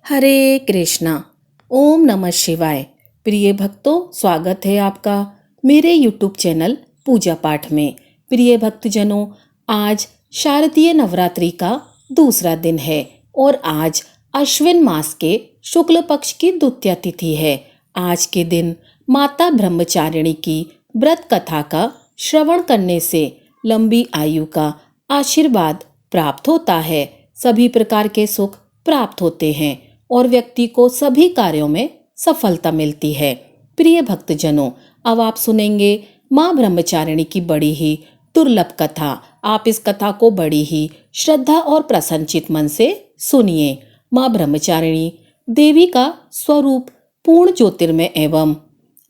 हरे कृष्णा। ओम नमः शिवाय। प्रिय भक्तों, स्वागत है आपका मेरे यूट्यूब चैनल पूजा पाठ में। प्रिय भक्तजनों, आज शारदीय नवरात्रि का दूसरा दिन है और आज अश्विन मास के शुक्ल पक्ष की द्वितीया तिथि है। आज के दिन माता ब्रह्मचारिणी की व्रत कथा का श्रवण करने से लंबी आयु का आशीर्वाद प्राप्त होता है। सभी प्रकार के सुख प्राप्त होते हैं और व्यक्ति को सभी कार्यों में सफलता मिलती है। प्रिय भक्तजनों, अब आप सुनेंगे माँ ब्रह्मचारिणी की बड़ी ही दुर्लभ कथा। आप इस कथा को बड़ी ही श्रद्धा और प्रसन्नचित मन से सुनिए। माँ ब्रह्मचारिणी देवी का स्वरूप पूर्ण ज्योतिर्मय एवं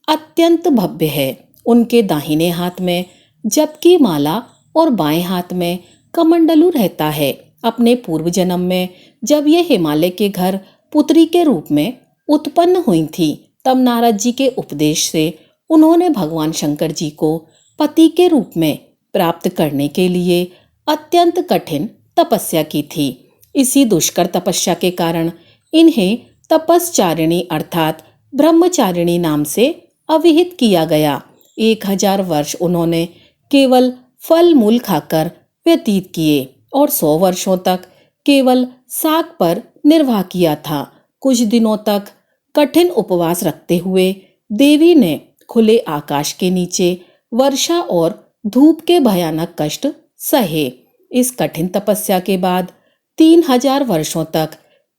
अत्यंत भव्य है। उनके दाहिने हाथ में जप की माला और बाएं हाथ में कमंडलू रहता है। अपने पूर्व जन्म में जब ये हिमालय के घर पुत्री के रूप में उत्पन्न हुई थी, तब नारद जी के उपदेश से उन्होंने भगवान शंकर जी को पति के रूप में प्राप्त करने के लिए अत्यंत कठिन तपस्या की थी। इसी दुष्कर तपस्या के कारण इन्हें तपस्चारिणी अर्थात ब्रह्मचारिणी नाम से अभिहित किया गया। 1000 वर्ष उन्होंने केवल फल मूल खाकर व्यतीत किए और 100 वर्षों तक केवल साग पर निर्वाह किया था। कुछ दिनों तक कठिन उपवास रखते हुए देवी ने खुले आकाश के नीचे वर्षा और धूप के भयानक कष्ट सहे। इस कठिन तपस्या के बाद 3000 वर्षों तक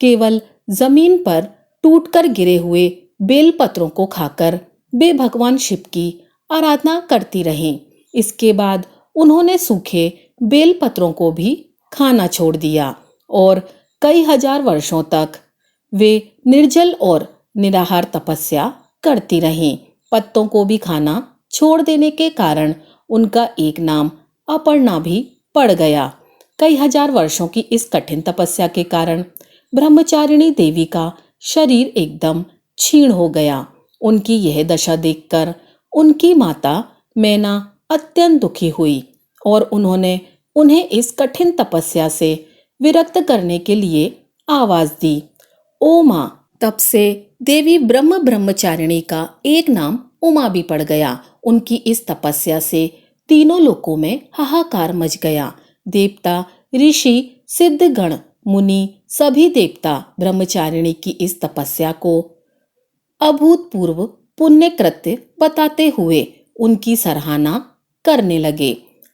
केवल जमीन पर टूटकर गिरे हुए बेलपत्रों को खाकर वे भगवान शिव की आराधना करती रहीं। इसके बाद उन्होंने सूखे बेलपत्रों को भी खाना छोड़ दिया और कई हजार वर्षों तक वे निर्जल और निराहार तपस्या करती रहीं। पत्तों को भी खाना छोड़ देने के कारण उनका एक नाम अपर्णा भी पड़ गया। कई हजार वर्षों की इस कठिन तपस्या के कारण ब्रह्मचारिणी देवी का शरीर एकदम क्षीण हो गया। उनकी यह दशा देखकर उनकी माता मैना अत्यंत दुखी हुई और उन्होंने उन्हें इस कठिन तपस्या से विरक्त करने के लिए आवाज दी। ओ माँ! तब से देवी ब्रह्मचारिणी का एक नाम उमा भी पड़ गया। उनकी इस तपस्या से तीनों लोकों में हाहाकार मच गया। देवता, ऋषि, सिद्धगण, मुनि सभी देवता ब्रह्मचारिणी की इस तपस्या को अभूतपूर्व पुण्य कृत्य बताते हुए उनकी सराहना करने लगे।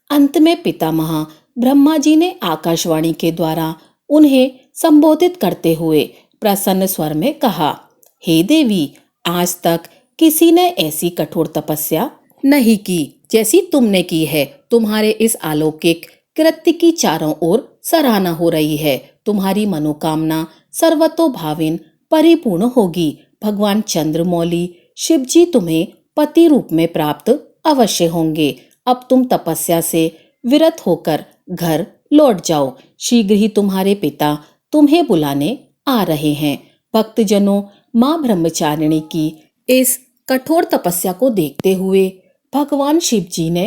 अंत में पितामह ब्रह्मा जी ने आकाशवाणी के द्वारा उन्हें संबोधित करते हुए प्रसन्न स्वर में कहा, हे देवी, आज तक किसी ने ऐसी कठोर तपस्या नहीं की जैसी तुमने की है। तुम्हारे इस अलौकिक कृत्य की चारों ओर सराहना हो रही है। तुम्हारी मनोकामना सर्वतोभाविन परिपूर्ण होगी। भगवान चंद्रमौली शिव जी तुम्हें पति रूप में प्राप्त अवश्य होंगे। अब तुम तपस्या से विरत होकर घर लौट जाओ। शीघ्र ही तुम्हारे पिता तुम्हें बुलाने आ रहे हैं। भक्तजनों, माँ ब्रह्मचारिणी की इस कठोर तपस्या को देखते हुए भगवान शिव जी ने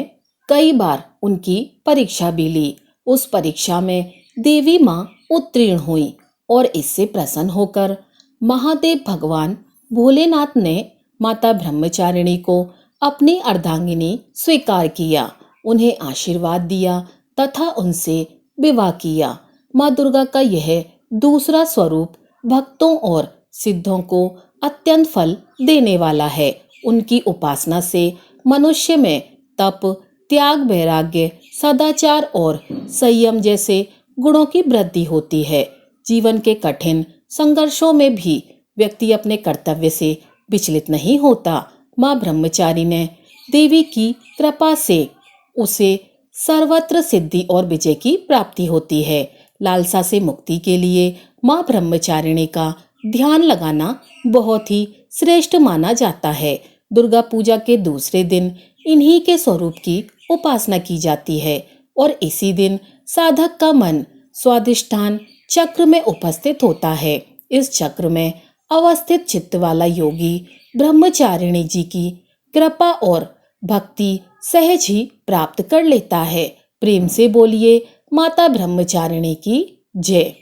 कई बार उनकी परीक्षा भी ली। उस परीक्षा में देवी माँ उत्तीर्ण हुई और इससे प्रसन्न होकर महादेव भगवान भोलेनाथ ने माता ब्रह्मचारिणी को अपनी अर्धांगिनी स्वीकार किया, उन्हें आशीर्वाद दिया तथा उनसे विवाह किया। माँ दुर्गा का यह दूसरा स्वरूप भक्तों और सिद्धों को अत्यंत फल देने वाला है। उनकी उपासना से मनुष्य में तप, त्याग, वैराग्य, सदाचार और संयम जैसे गुणों की वृद्धि होती है। जीवन के कठिन संघर्षों में भी व्यक्ति अपने कर्तव्य से विचलित नहीं होता। माँ ब्रह्मचारी ने देवी की कृपा से उसे सर्वत्र सिद्धि और विजय की प्राप्ति होती है। लालसा से मुक्ति के लिए माँ ब्रह्मचारिणी का ध्यान लगाना बहुत ही श्रेष्ठ माना जाता है। दुर्गा पूजा के दूसरे दिन इन्हीं के स्वरूप की उपासना की जाती है और इसी दिन साधक का मन स्वाधिष्ठान चक्र में उपस्थित होता है। इस चक्र में अवस्थित चित्त वाला योगी ब्रह्मचारिणी जी की कृपा और भक्ति सहज ही प्राप्त कर लेता है। प्रेम से बोलिए माता ब्रह्मचारिणी की जय।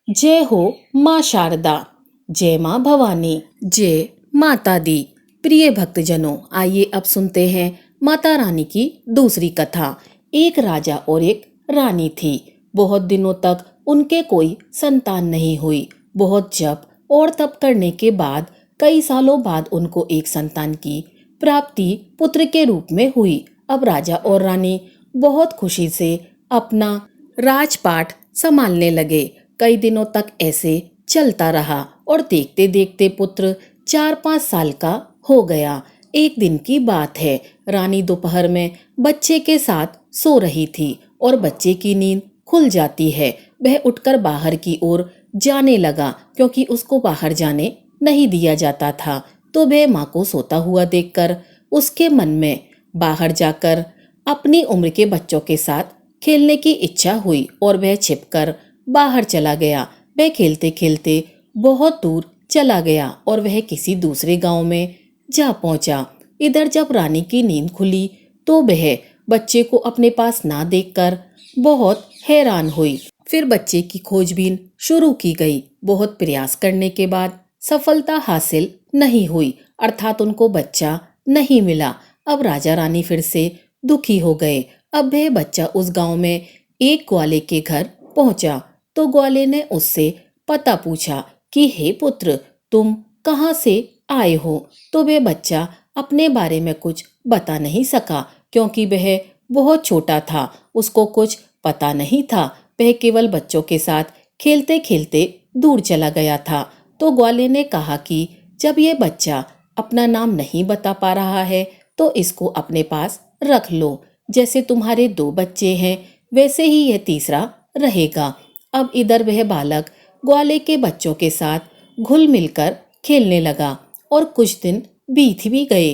जय हो माँ शारदा। जय माँ भवानी, जय माता दी। प्रिय भक्तजनों, आइए अब सुनते हैं माता रानी की दूसरी कथा। एक राजा और एक रानी थी। बहुत दिनों तक उनके कोई संतान नहीं हुई। बहुत जप और तप करने के बाद कई सालों बाद उनको एक संतान की प्राप्ति पुत्र के रूप में हुई। अब राजा और रानी बहुत खुशी से अपना राजपाट संभालने लगे। कई दिनों तक ऐसे चलता रहा और देखते देखते पुत्र 4-5 साल का हो गया। एक दिन की बात है, रानी दोपहर में बच्चे के साथ सो रही थी और बच्चे की नींद खुल जाती है। वह उठकर बाहर की ओर जाने लगा, क्योंकि उसको बाहर जाने नहीं दिया जाता था। तो वह माँ को सोता हुआ देखकर उसके मन में बाहर जाकर अपनी उम्र के बच्चों के साथ खेलने की इच्छा हुई और वह छिपकर बाहर चला गया। वह खेलते खेलते बहुत दूर चला गया और वह किसी दूसरे गांव में जा पहुंचा। इधर जब रानी की नींद खुली तो वह बच्चे को अपने पास ना देखकर बहुत हैरान हुई। फिर बच्चे की खोजबीन शुरू की गई। बहुत प्रयास करने के बाद सफलता हासिल नहीं हुई, अर्थात उनको बच्चा नहीं मिला। अब राजा रानी फिर से दुखी हो गए। अब वह बच्चा उस गांव में एक ग्वाले के घर पहुंचा तो ग्वाले ने उससे पता पूछा कि हे पुत्र, तुम कहाँ से आए हो। तो वह बच्चा अपने बारे में कुछ बता नहीं सका, क्योंकि वह बहुत छोटा था, उसको कुछ पता नहीं था। वह केवल बच्चों के साथ खेलते खेलते दूर चला गया था। तो ग्वाले ने कहा कि जब ये बच्चा अपना नाम नहीं बता पा रहा है तो इसको अपने पास रख लो। जैसे तुम्हारे 2 बच्चे हैं वैसे ही यह तीसरा रहेगा। अब इधर वह बालक ग्वाले के बच्चों के साथ घुल मिलकर खेलने लगा और कुछ दिन बीत भी गए।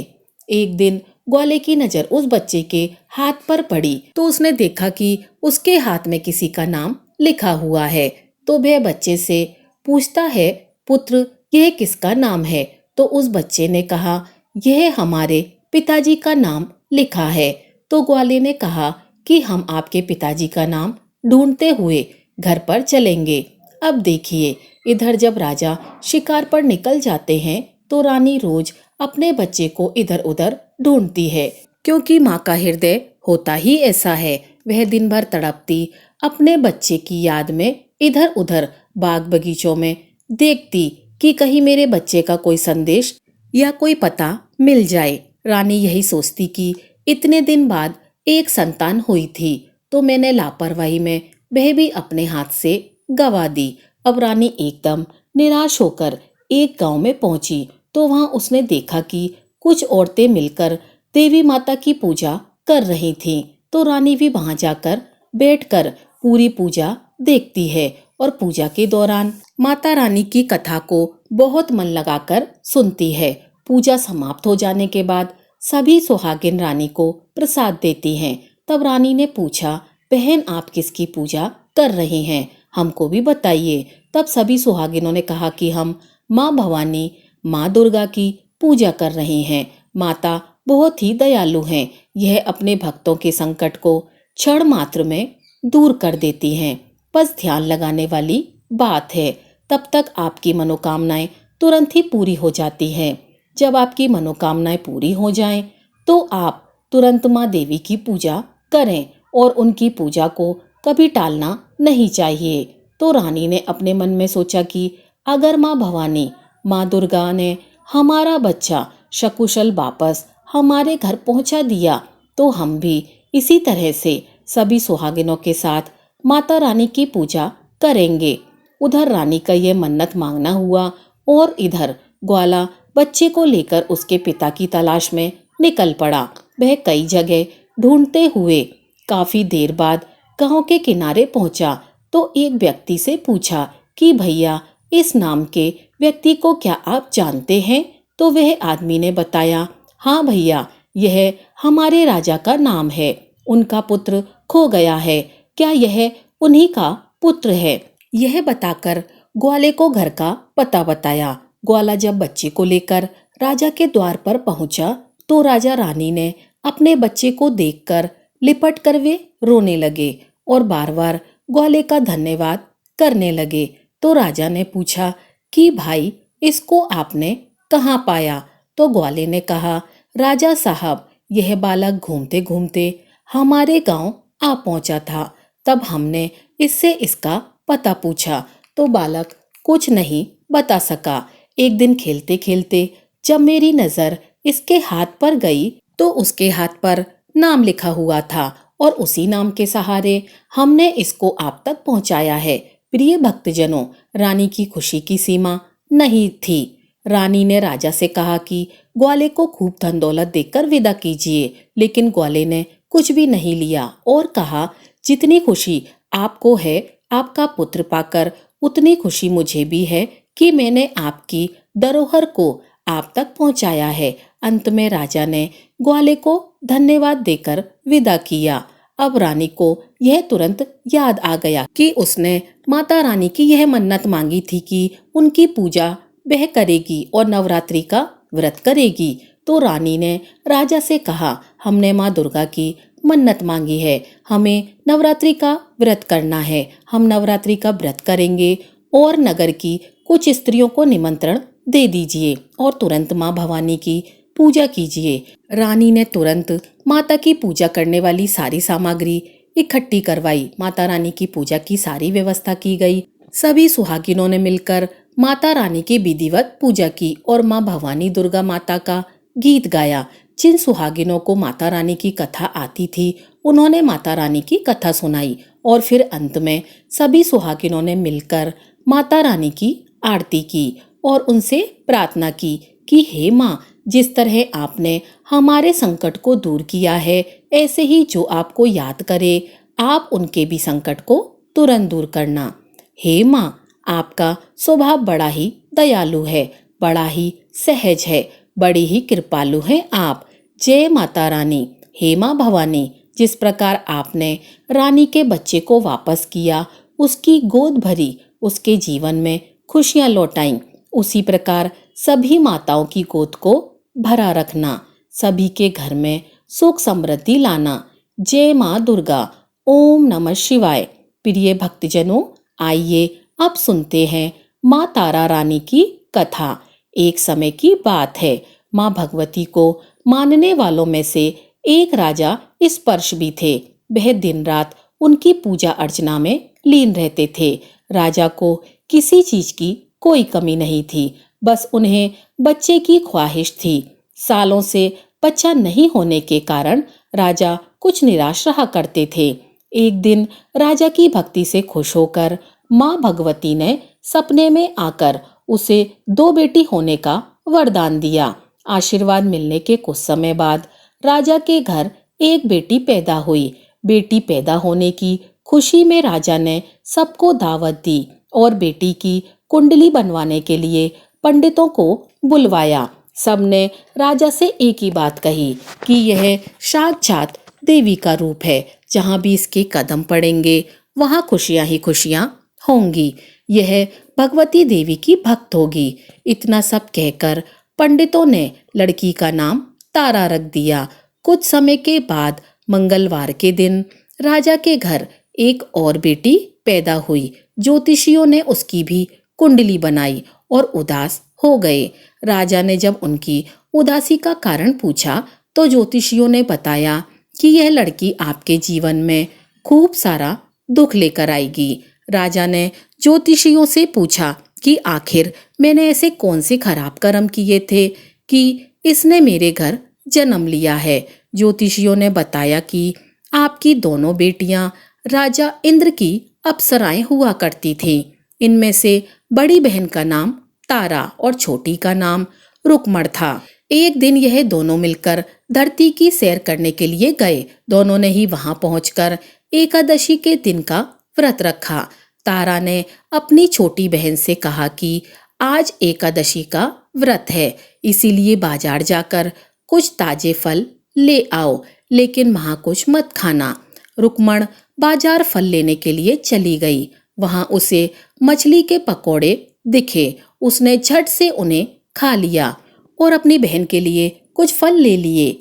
एक दिन ग्वाले की नजर उस बच्चे के हाथ पर पड़ी तो उसने देखा कि उसके हाथ में किसी का नाम लिखा हुआ है। तो वह बच्चे से पूछता है, पुत्र, यह किसका नाम है। तो उस बच्चे ने कहा, यह हमारे पिताजी का नाम लिखा है। तो ग्वाले ने कहा कि हम आपके पिताजी का नाम ढूंढते हुए घर पर चलेंगे। अब देखिए, इधर जब राजा शिकार पर निकल जाते हैं तो रानी रोज अपने बच्चे को इधर उधर ढूंढती है, क्योंकि माँ का हृदय होता ही ऐसा है। वह दिन भर तड़पती अपने बच्चे की याद में इधर उधर बाग बगीचों में देखती कि कहीं मेरे बच्चे का कोई संदेश या कोई पता मिल जाए। रानी यही सोचती कि इतने दिन बाद एक संतान हुई थी तो मैंने लापरवाही में वह भी अपने हाथ से गवा दी। अब रानी एकदम निराश होकर एक गांव में पहुंची तो वहां उसने देखा कि कुछ औरतें मिलकर देवी माता की पूजा कर रही थीं। तो रानी भी वहां जाकर बैठकर पूरी पूजा देखती है और पूजा के दौरान माता रानी की कथा को बहुत मन लगाकर सुनती है। पूजा समाप्त हो जाने के बाद सभी सुहागिन रानी को प्रसाद देती हैं। तब रानी ने पूछा, बहन, आप किसकी पूजा कर रही हैं, हमको भी बताइए। तब सभी सुहागिनों ने कहा कि हम माँ भवानी, माँ दुर्गा की पूजा कर रही हैं। माता बहुत ही दयालु हैं, यह अपने भक्तों के संकट को क्षण मात्र में दूर कर देती हैं। बस ध्यान लगाने वाली बात है। तब तक आपकी मनोकामनाएं तुरंत ही पूरी हो जाती हैं। जब आपकी मनोकामनाएं पूरी हो जाएं तो आप तुरंत माँ देवी की पूजा करें और उनकी पूजा को कभी टालना नहीं चाहिए। तो रानी ने अपने मन में सोचा कि अगर माँ भवानी, माँ दुर्गा ने हमारा बच्चा सकुशल वापस हमारे घर पहुंचा दिया तो हम भी इसी तरह से सभी सुहागिनों के साथ माता रानी की पूजा करेंगे। उधर रानी का ये मन्नत मांगना हुआ और इधर ग्वाला बच्चे को लेकर उसके पिता की तलाश में निकल पड़ा। वह कई जगह ढूंढते हुए काफी देर बाद गांव के किनारे पहुंचा तो एक व्यक्ति से पूछा कि भैया, इस नाम के व्यक्ति को क्या आप जानते हैं। तो वह आदमी ने बताया, हाँ भैया, यह हमारे राजा का नाम है, उनका पुत्र खो गया है, क्या यह उन्हीं का पुत्र है। यह बताकर ग्वाले को घर का पता बताया। ग्वाला जब बच्चे को लेकर राजा के द्वार पर पहुंचा तो राजा रानी ने अपने बच्चे को देखकर लिपट कर वे रोने लगे और बार बार ग्वाले का धन्यवाद करने लगे। तो राजा ने पूछा कि भाई, इसको आपने कहाँ पाया? तो ग्वाले ने कहा, राजा साहब, यह बालक घूमते घूमते हमारे गांव आ पहुंचा था। तब हमने इससे इसका पता पूछा तो बालक कुछ नहीं बता सका। एक दिन खेलते खेलते जब मेरी नजर इसके हाथ पर गई तो उसके हाथ पर नाम लिखा हुआ था और उसी नाम के सहारे हमने इसको आप तक पहुंचाया है। प्रिय भक्तजनों, रानी की खुशी की सीमा नहीं थी। रानी ने राजा से कहा कि ग्वाले को खूब धन दौलत देकर विदा कीजिए, लेकिन ग्वाले ने कुछ भी नहीं लिया और कहा, जितनी खुशी आपको है आपका पुत्र पाकर, उतनी खुशी मुझे भी है कि मैंने आपकी धरोहर को आप तक पहुंचाया है। अंत में राजा ने ग्वाले को धन्यवाद देकर विदा किया। अब रानी को यह तुरंत याद आ गया कि उसने माता रानी की यह मन्नत मांगी थी कि उनकी पूजा वह करेगी और नवरात्रि का व्रत करेगी। तो रानी ने राजा से कहा, हमने माँ दुर्गा की मन्नत मांगी है, हमें नवरात्रि का व्रत करना है। हम नवरात्रि का व्रत करेंगे और नगर की कुछ स्त्रियों को निमंत्रण दे दीजिए और तुरंत माँ भवानी की पूजा कीजिए। रानी ने तुरंत माता की पूजा करने वाली सारी सामग्री इकट्ठी करवाई। माता रानी की पूजा की सारी व्यवस्था की गई। सभी सुहागिनों ने मिलकर माता रानी की विधिवत पूजा की और माँ भवानी दुर्गा माता का गीत गाया। जिन सुहागिनों को माता रानी की कथा आती थी उन्होंने माता रानी की कथा सुनाई और फिर अंत में सभी सुहागिनों ने मिलकर माता रानी की आरती की और उनसे प्रार्थना की कि हे माँ, जिस तरह आपने हमारे संकट को दूर किया है, ऐसे ही जो आपको याद करे आप उनके भी संकट को तुरंत दूर करना। हे माँ, आपका स्वभाव बड़ा ही दयालु है, बड़ा ही सहज है, बड़ी ही कृपालु हैं आप। जय माता रानी। हे माँ भवानी, जिस प्रकार आपने रानी के बच्चे को वापस किया, उसकी गोद भरी, उसके जीवन में खुशियां लौटाई, उसी प्रकार सभी माताओं की गोद को भरा रखना, सभी के घर में सुख समृद्धि लाना। जय माँ दुर्गा। ओम नमः शिवाय। प्रिय भक्तजनों, आइए अब सुनते हैं माँ तारा रानी की कथा। एक समय की बात है, माँ भगवती को मानने वालों में से एक राजा स्पर्श भी थे। वह दिन रात उनकी पूजा अर्चना में लीन रहते थे। राजा को किसी चीज की कोई कमी नहीं थी, बस उन्हें बच्चे की ख्वाहिश थी। सालों से बच्चा नहीं होने के कारण राजा कुछ निराश रहा करते थे। एक दिन राजा की भक्ति से खुश होकर माँ भगवती ने सपने में आकर उसे 2 बेटी होने का वरदान दिया। आशीर्वाद मिलने के कुछ समय बाद राजा के घर एक बेटी पैदा हुई। बेटी पैदा होने की खुशी में राजा ने सबको दावत दी और बेटी की कुंडली बनवाने के लिए पंडितों को बुलवाया। सबने राजा से एक ही बात कही कि यह साक्षात देवी का रूप है, जहाँ भी इसके कदम पड़ेंगे वहाँ खुशियाँ ही खुशियाँ होंगी। यह भगवती देवी की भक्त होगी। इतना सब कहकर पंडितों ने लड़की का नाम तारा रख दिया। कुछ समय के बाद मंगलवार के दिन राजा के घर एक और बेटी पैदा हुई। ज्योतिषियों ने उसकी भी कुंडली बनाई और उदास हो गए। राजा ने जब उनकी उदासी का कारण पूछा तो ज्योतिषियों ने बताया कि यह लड़की आपके जीवन में खूब सारा दुख लेकर आएगी। राजा ने ज्योतिषियों से पूछा कि आखिर मैंने ऐसे कौन से खराब कर्म किए थे कि इसने मेरे घर जन्म लिया है। ज्योतिषियों ने बताया कि आपकी दोनों बेटियां राजा इंद्र की अप्सराएं हुआ करती थीं। इनमें से बड़ी बहन का नाम तारा और छोटी का नाम रुक्मण था। एक दिन यह दोनों मिलकर धरती की सैर करने के लिए गए। दोनों ने ही वहां पहुंचकर एकादशी के दिन का व्रत रखा। तारा ने अपनी छोटी बहन से कहा कि आज एकादशी का व्रत है, इसीलिए बाजार जाकर कुछ ताजे फल ले आओ, लेकिन वहां कुछ मत खाना। रुक्मण बाजार फल लेने के लिए चली गई। वहां उसे मछली के पकोड़े दिखे। उसने झट से उन्हें खा लिया और अपनी बहन के लिए कुछ फल ले लिए।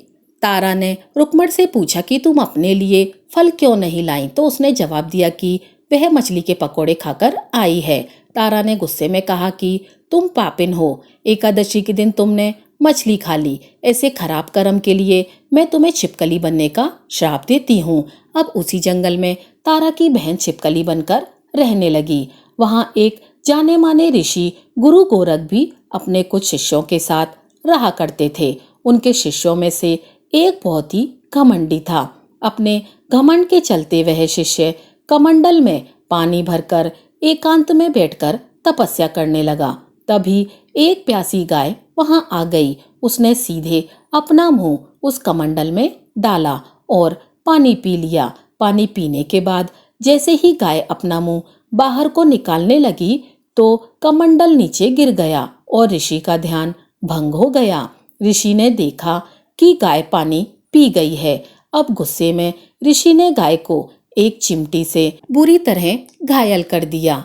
तारा ने रुक्मण से पूछा कि तुम अपने लिए फल क्यों नहीं लाई, तो उसने जवाब दिया कि वह मछली के पकोड़े खाकर आई है। तारा ने गुस्से में कहा कि तुम पापिन हो, एकादशी के दिन तुमने मछली खा ली, ऐसे खराब कर्म के लिए मैं तुम्हें छिपकली बनने का श्राप देती हूँ। अब उसी जंगल में तारा की बहन छिपकली बनकर रहने लगी। वहाँ एक जाने माने ऋषि गुरु गोरख भी अपने कुछ शिष्यों के साथ रहा करते थे। उनके शिष्यों में से एक बहुत ही घमंडी था। अपने घमंड के चलते वह शिष्य कमंडल में पानी भरकर एकांत में बैठकर तपस्या करने लगा। तभी एक प्यासी गाय वहां आ गई। उसने सीधे अपना मुंह उस कमंडल में डाला और पानी पी लिया। पानी पीने के बाद जैसे ही गाय अपना मुंह बाहर को निकालने लगी तो कमंडल नीचे गिर गया और ऋषि का ध्यान भंग हो गया। ऋषि ने देखा कि गाय पानी पी गई है। अब गुस्से में ऋषि ने गाय को एक चिमटी से बुरी तरह घायल कर दिया।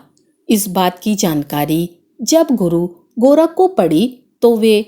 इस बात की जानकारी जब गुरु गोरख को पड़ी तो वे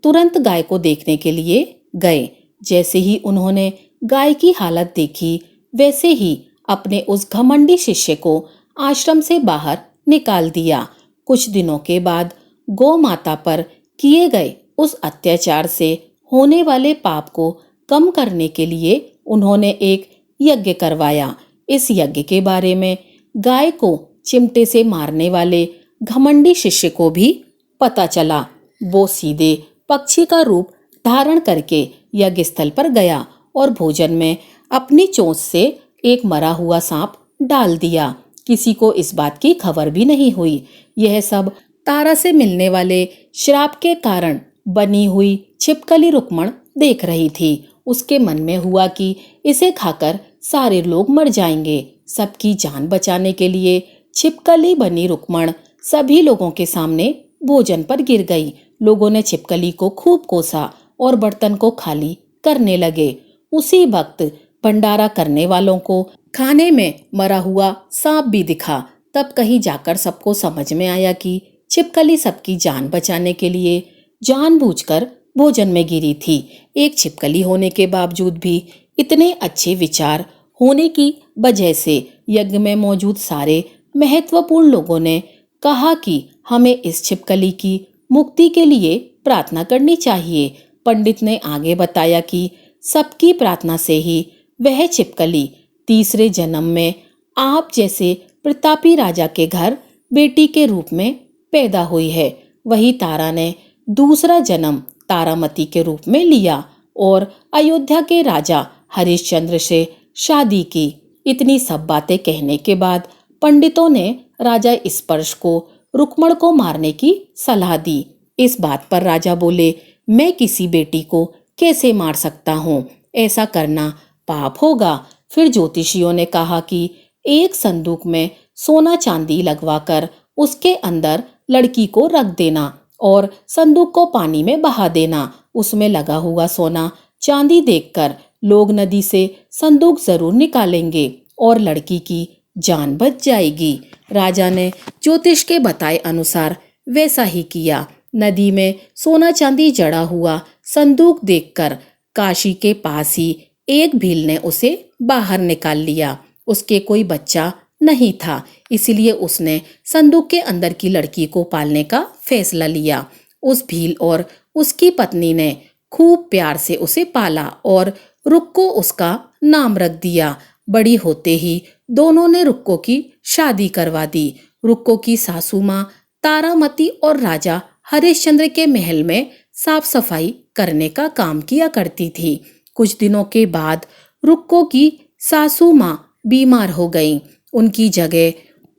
तुरंत गाय को देखने के लिए गए। जैसे ही उन्होंने गाय की हालत देखी, वैसे ही अपने उस घमंडी शिष्य को आश्रम से बाहर निकाल दिया। कुछ दिनों के बाद गौ माता पर किए गए उस अत्याचार से होने वाले पाप को कम करने के लिए उन्होंने एक यज्ञ करवाया। इस यज्ञ के बारे में गाय को चिमटे से मारने वाले घमंडी शिष्य को भी पता चला। वो सीधे पक्षी का रूप धारण करके यज्ञ स्थल पर गया और भोजन में अपनी चोंच से एक मरा हुआ सांप डाल दिया। किसी को इस बात की खबर भी नहीं हुई। यह सब तारा से मिलने वाले श्राप के कारण बनी हुई छिपकली रुक्मण देख रही थी। उसके मन में हुआ कि इसे खाकर सारे लोग मर जाएंगे। सबकी जान बचाने के लिए छिपकली बनी रुक्मण सभी लोगों के सामने भोजन पर गिर गई। लोगों ने छिपकली को खूब कोसा और बर्तन को खाली करने लगे। उसी वक्त भंडारा करने वालों को खाने में मरा हुआ सांप भी दिखा। तब कहीं जाकर सबको समझ में आया कि छिपकली सबकी जान बचाने के लिए जानबूझकर भोजन में गिरी थी। एक छिपकली होने के बावजूद भी इतने अच्छे विचार होने की वजह से यज्ञ में मौजूद सारे महत्वपूर्ण लोगों ने कहा कि हमें इस छिपकली की मुक्ति के लिए प्रार्थना करनी चाहिए। पंडित ने आगे बताया कि सबकी प्रार्थना से ही वह छिपकली तीसरे जन्म में आप जैसे प्रतापी राजा के घर बेटी के रूप में पैदा हुई है। वही तारा ने दूसरा जन्म तारामती के रूप में लिया और अयोध्या के राजा हरिश्चंद्र से शादी की। इतनी सब बातें कहने के बाद पंडितों ने राजा स्पर्श को रुक्मण को मारने की सलाह दी। इस बात पर राजा बोले, मैं किसी बेटी को कैसे मार सकता हूँ, ऐसा करना पाप होगा। फिर ज्योतिषियों ने कहा कि एक संदूक में सोना चांदी लगवाकर उसके अंदर लड़की को रख देना और संदूक को पानी में बहा देना। उसमें लगा हुआ सोना चांदी देखकर लोग नदी से संदूक जरूर निकालेंगे और लड़की की जान बच जाएगी। राजा ने ज्योतिष के बताए अनुसार वैसा ही किया। नदी में सोना चांदी जड़ा हुआ संदूक देखकर काशी के पास ही एक भील ने उसे बाहर निकाल लिया। उसके कोई बच्चा नहीं था, इसलिए उसने संदूक के अंदर की लड़की को पालने का फैसला लिया। उस भील और उसकी पत्नी ने खूब प्यार से उसे पाला और रुक को उसका नाम रख दिया। बड़ी होते ही दोनों ने रुक्को की शादी करवा दी। रुक्को की सासू माँ तारामती और राजा हरिश्चंद्र के महल में साफ सफाई करने का काम किया करती थी। कुछ दिनों के बाद रुक्को की सासू माँ बीमार हो गई। उनकी जगह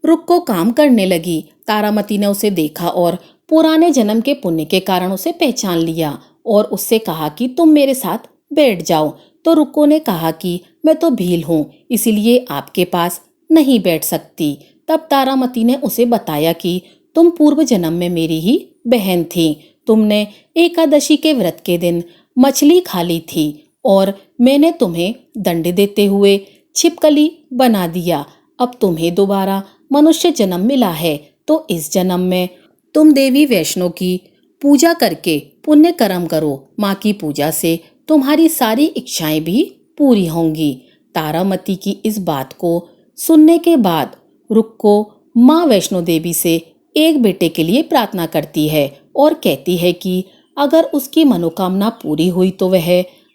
रुक्को काम करने लगी। तारामती ने उसे देखा और पुराने जन्म के पुण्य के कारण उसे पहचान लिया और उससे कहा कि तुम मेरे साथ बैठ जाओ। तो रुक्को ने कहा कि मैं तो भील हूँ, इसीलिए आपके पास नहीं बैठ सकती। तब तारामती ने उसे बताया कि तुम पूर्व जन्म में मेरी ही बहन थी। तुमने एकादशी के व्रत के दिन मछली खा ली थी और मैंने तुम्हें दंड देते हुए छिपकली बना दिया। अब तुम्हें दोबारा मनुष्य जन्म मिला है, तो इस जन्म में तुम देवी वैष्णो की पूजा करके पुण्य कर्म करो। माँ की पूजा से तुम्हारी सारी इच्छाएं भी पूरी होंगी। तारामती की इस बात को सुनने के बाद रुक्को माँ वैष्णो देवी से एक बेटे के लिए प्रार्थना करती है और कहती है कि अगर उसकी मनोकामना पूरी हुई तो वह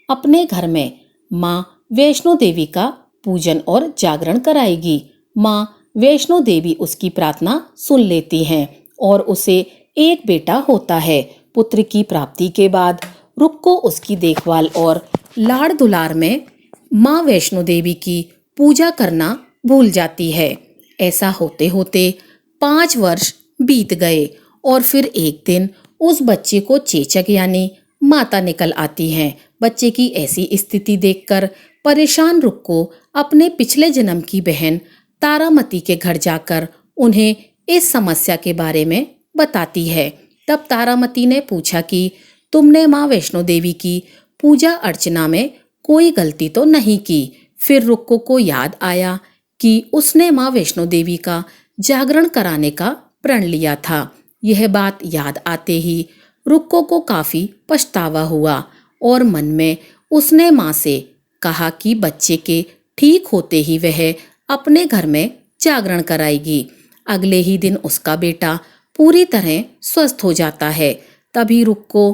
अपने घर में माँ वैष्णो देवी का पूजन और जागरण कराएगी। माँ वैष्णो देवी उसकी प्रार्थना सुन लेती हैं और उसे एक बेटा होता है। पुत्र की प्राप्ति के बाद रुक्को उसकी देखभाल और लाड़ दुलार में माँ वैष्णो देवी की पूजा करना भूल जाती है। ऐसा होते होते 5 वर्ष बीत गए और फिर एक दिन उस बच्चे को चेचक यानी माता निकल आती हैं। बच्चे की ऐसी स्थिति देखकर परेशान रुक्को अपने पिछले जन्म की बहन तारामती के घर जाकर उन्हें इस समस्या के बारे में बताती है। तब तारामती ने पूछा कि तुमने माँ वैष्णो देवी की पूजा अर्चना में कोई गलती तो नहीं की। फिर रुक्को को याद आया कि उसने माँ वैष्णो देवी का जागरण कराने का प्रण लिया था। यह बात याद आते ही रुक्को को काफी पछतावा हुआ और मन में उसने माँ से कहा कि बच्चे के ठीक होते ही वह अपने घर में जागरण कराएगी। अगले ही दिन उसका बेटा पूरी तरह स्वस्थ हो जाता है। तभी रुक्को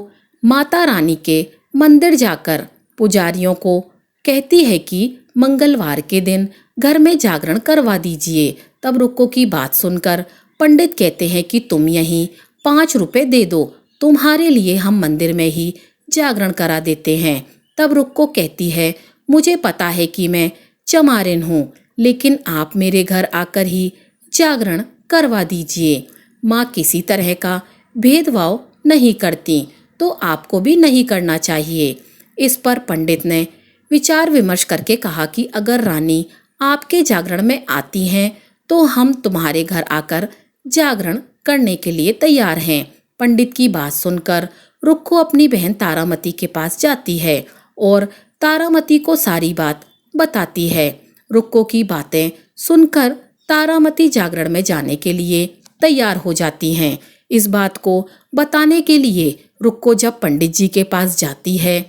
माता रानी के मंदिर जाकर पुजारियों को कहती है कि मंगलवार के दिन घर में जागरण करवा दीजिए। तब रुक्को की बात सुनकर पंडित कहते हैं कि तुम यहीं 5 रुपए दे दो, तुम्हारे लिए हम मंदिर में ही जागरण करा देते हैं। तब रुक्को कहती है मुझे पता है कि मैं चमारिन हूँ, लेकिन आप मेरे घर आकर ही जागरण करवा दीजिए। माँ किसी तरह का भेदभाव नहीं करती, तो आपको भी नहीं करना चाहिए। इस पर पंडित ने विचार विमर्श करके कहा कि अगर रानी आपके जागरण में आती हैं तो हम तुम्हारे घर आकर जागरण करने के लिए तैयार हैं। पंडित की बात सुनकर रुक्को अपनी बहन तारामती के पास जाती है और तारामती को सारी बात बताती है। रुक्को की बातें सुनकर तारामती जागरण में जाने के लिए तैयार हो जाती हैं। इस बात को बताने के लिए रुक्को जब पंडित जी के पास जाती है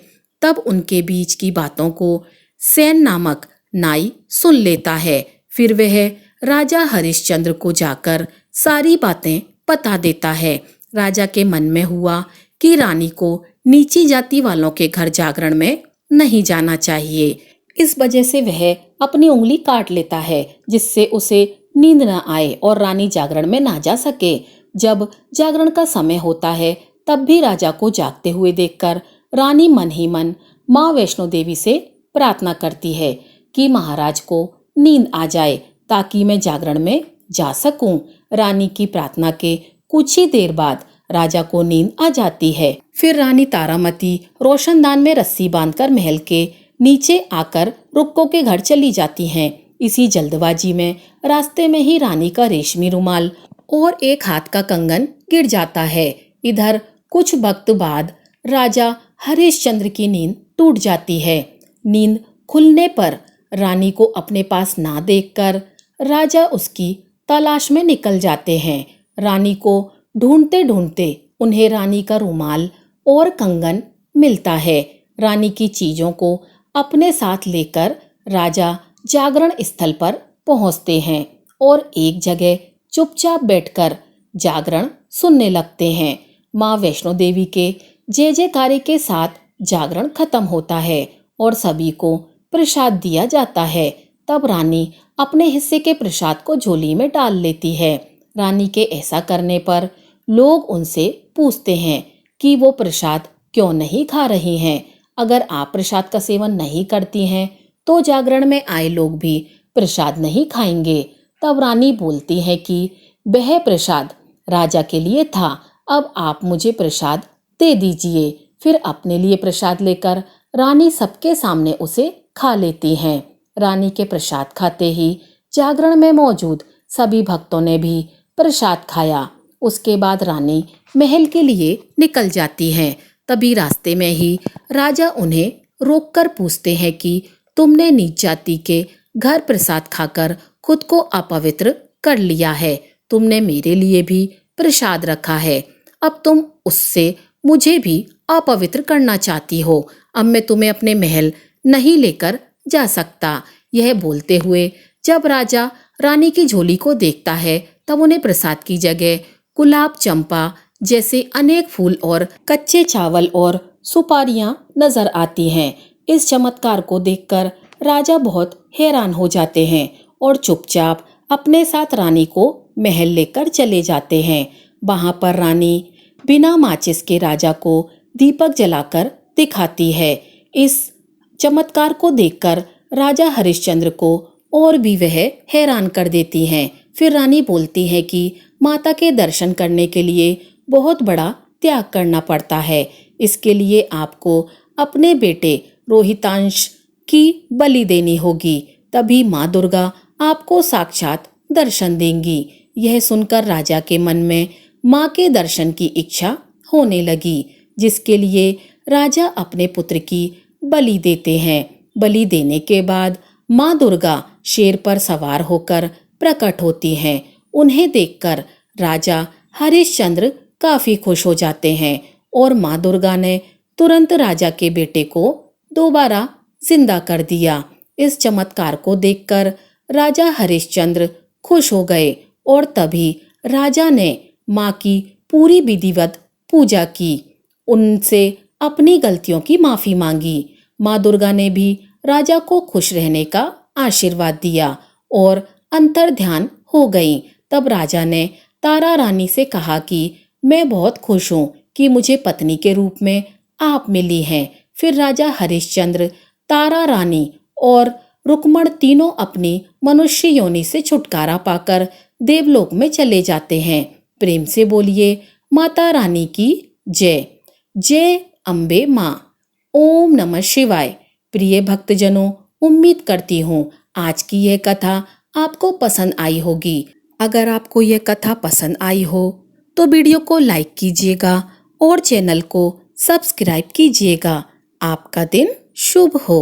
तब उनके बीच की बातों को सेन नामक नाई सुन लेता है। फिर वह राजा हरिश्चंद्र को जाकर सारी बातें बता देता है। राजा के मन में हुआ कि रानी को नीची जाति वालों के घर जागरण में नहीं जाना चाहिए। इस वजह से वह अपनी उंगली काट लेता है जिससे उसे नींद न आए और रानी जागरण में ना जा सके। जब जागरण का समय होता है तब भी राजा को जागते हुए देखकर रानी मन ही मन माँ वैष्णो देवी से प्रार्थना करती है कि महाराज को नींद आ जाए ताकि मैं जागरण में जा सकूं। रानी की प्रार्थना के कुछ ही देर बाद राजा को नींद आ जाती है। फिर रानी तारामती रोशनदान में रस्सी बांधकर महल के नीचे आकर रुक्को के घर चली जाती हैं। इसी जल्दबाजी में रास्ते में ही रानी का रेशमी रुमाल और एक हाथ का कंगन गिर जाता है। इधर कुछ वक्त बाद राजा हरिश्चंद्र की नींद टूट जाती है। नींद खुलने पर रानी को अपने पास ना देखकर राजा उसकी तलाश में निकल जाते हैं। रानी को ढूंढते ढूंढते उन्हें रानी का रुमाल और कंगन मिलता है। रानी की चीजों को अपने साथ लेकर राजा जागरण स्थल पर पहुंचते हैं और एक जगह चुपचाप बैठकर जागरण सुनने लगते हैं। माँ वैष्णो देवी के जय जयकारे के साथ जागरण खत्म होता है और सभी को प्रसाद दिया जाता है। तब रानी अपने हिस्से के प्रसाद को झोली में डाल लेती है। रानी के ऐसा करने पर लोग उनसे पूछते हैं कि वो प्रसाद क्यों नहीं खा रही हैं। अगर आप प्रसाद का सेवन नहीं करती हैं तो जागरण में आए लोग भी प्रसाद नहीं खाएंगे। तब रानी बोलती है कि वह प्रसाद राजा के लिए था, अब आप मुझे प्रसाद दे दीजिए। फिर अपने लिए प्रसाद लेकर रानी सबके सामने उसे खा लेती हैं। रानी के प्रसाद खाते ही जागरण में मौजूद सभी भक्तों ने भी प्रसाद खाया। उसके बाद रानी महल के लिए निकल जाती हैं। तभी रास्ते में ही राजा उन्हें रोककर पूछते हैं कि तुमने नीच जाति के घर प्रसाद खाकर खुद को अपवित्र कर लिया है। तुमने मेरे लिए भी प्रसाद रखा है, अब तुम उससे मुझे भी अपवित्र करना चाहती हो। अब मैं तुम्हें अपने महल नहीं लेकर जा सकता। यह बोलते हुए जब राजा रानी की झोली को देखता है तब उन्हें प्रसाद की जगह गुलाब, चंपा जैसे अनेक फूल और कच्चे चावल और सुपारियां नजर आती हैं। इस चमत्कार को देखकर राजा बहुत हैरान हो जाते हैं और चुपचाप अपने साथ रानी को महल लेकर चले जाते हैं। वहां पर रानी बिना माचिस के राजा को दीपक जलाकर दिखाती है। इस चमत्कार को देखकर राजा हरिश्चंद्र को और भी वह हैरान कर देती हैं। फिर रानी बोलती है कि माता के दर्शन करने के लिए बहुत बड़ा त्याग करना पड़ता है। इसके लिए आपको अपने बेटे रोहितांश की बलि देनी होगी, तभी माँ दुर्गा आपको साक्षात दर्शन देंगी। यह सुनकर राजा के मन में माँ के दर्शन की इच्छा होने लगी, जिसके लिए राजा अपने पुत्र की बलि देते हैं। बलि देने के बाद माँ दुर्गा शेर पर सवार होकर प्रकट होती हैं। उन्हें देखकर राजा हरिश्चंद्र काफी खुश हो जाते हैं और माँ दुर्गा ने तुरंत राजा के बेटे को दोबारा जिंदा कर दिया। इस चमत्कार को देखकर राजा हरिश्चंद्र खुश हो गए और तभी राजा ने माँ की पूरी विधिवत पूजा की, उनसे अपनी गलतियों की माफी मांगी। माँ दुर्गा ने भी राजा को खुश रहने का आशीर्वाद दिया और अंतर्ध्यान हो गई। तब राजा ने तारा रानी से कहा कि मैं बहुत खुश हूँ कि मुझे पत्नी के रूप में आप मिली हैं। फिर राजा हरिश्चंद्र, तारा रानी और रुक्मण तीनों अपनी मनुष्य योनि से छुटकारा पाकर देवलोक में चले जाते हैं। प्रेम से बोलिए माता रानी की जय। जय अम्बे माँ। ओम नमः शिवाय। प्रिय भक्तजनों, उम्मीद करती हूँ आज की यह कथा आपको पसंद आई होगी। अगर आपको यह कथा पसंद आई हो तो वीडियो को लाइक कीजिएगा और चैनल को सब्सक्राइब कीजिएगा। आपका दिन शुभ हो।